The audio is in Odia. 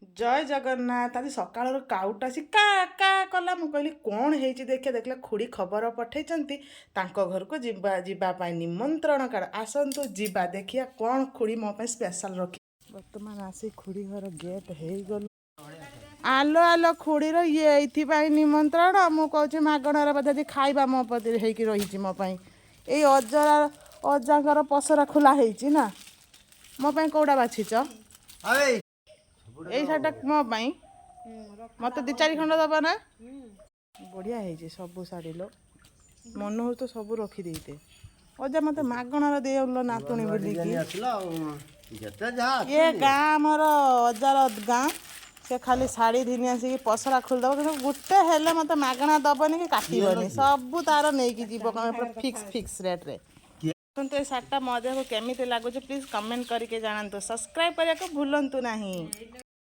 जय जगन्नाथ। आज सकाळ काउटा आसी का का कला मु कहली कौन हेची देखे देखले खुड़ी खबर पठेइचंती तांको घर को जीवा पाई निमंत्रण कार्ड आसंतु जीवा देखिया कौन खुड़ी मो पे स्पेशल रखी। वर्तमान आसी खुड़ी घर गेट हे गल आलो आलो खुड़ीर ये एइथिपाई निमंत्रण मु कहूँ मागणार बोधे खाइबा मो पति हेकी रही मो पाई ए अजरा अजांकर पसरा खोला हेची ना मो पाई कौड़ा बाछीच এই শাড়িটা ମୋ ପାଇଁ ମତେ ଦି ଚାରି ଖଣ୍ଡ ଦବ ନା ବଢ଼ିଆ ହେଇଛି ସବୁ ଶାଢ଼ୀ लो ମନ ହଉଛି ତ ସବୁ ରଖିଦେଇତେ ଅଜା ମତେ ମାଗଣାରେ ଦେଇଲ ନାତୁଣୀ ବୁଲିକି ଇଏ ଗାଁ ଆମର ଅଜାର ଗାଁ ସେ ଖାଲି ଶାଢ଼ୀ ଘିନି ଆସିକି ପସରା ଖୋଲିଦେବ କିନ୍ତୁ ଗୋଟେ ହେଲେ ମତେ ମାଗଣା ଦବନି କି କାଟିବନି ସବୁ ତାର ନେଇକି ଯିବ ଫିକ୍ସ ରେଟ୍ରେ। କିନ୍ତୁ ଏ ଶାଢ଼ୀଟା ମୋ ଦେହକୁ କେମିତି ଲାଗୁଛି ପ୍ଲିଜ୍ କମେଣ୍ଟ କରିକି ଜାଣନ୍ତୁ। ସବସ୍କ୍ରାଇବ୍ କରିବାକୁ ଭୁଲନ୍ତୁ ନାହିଁ।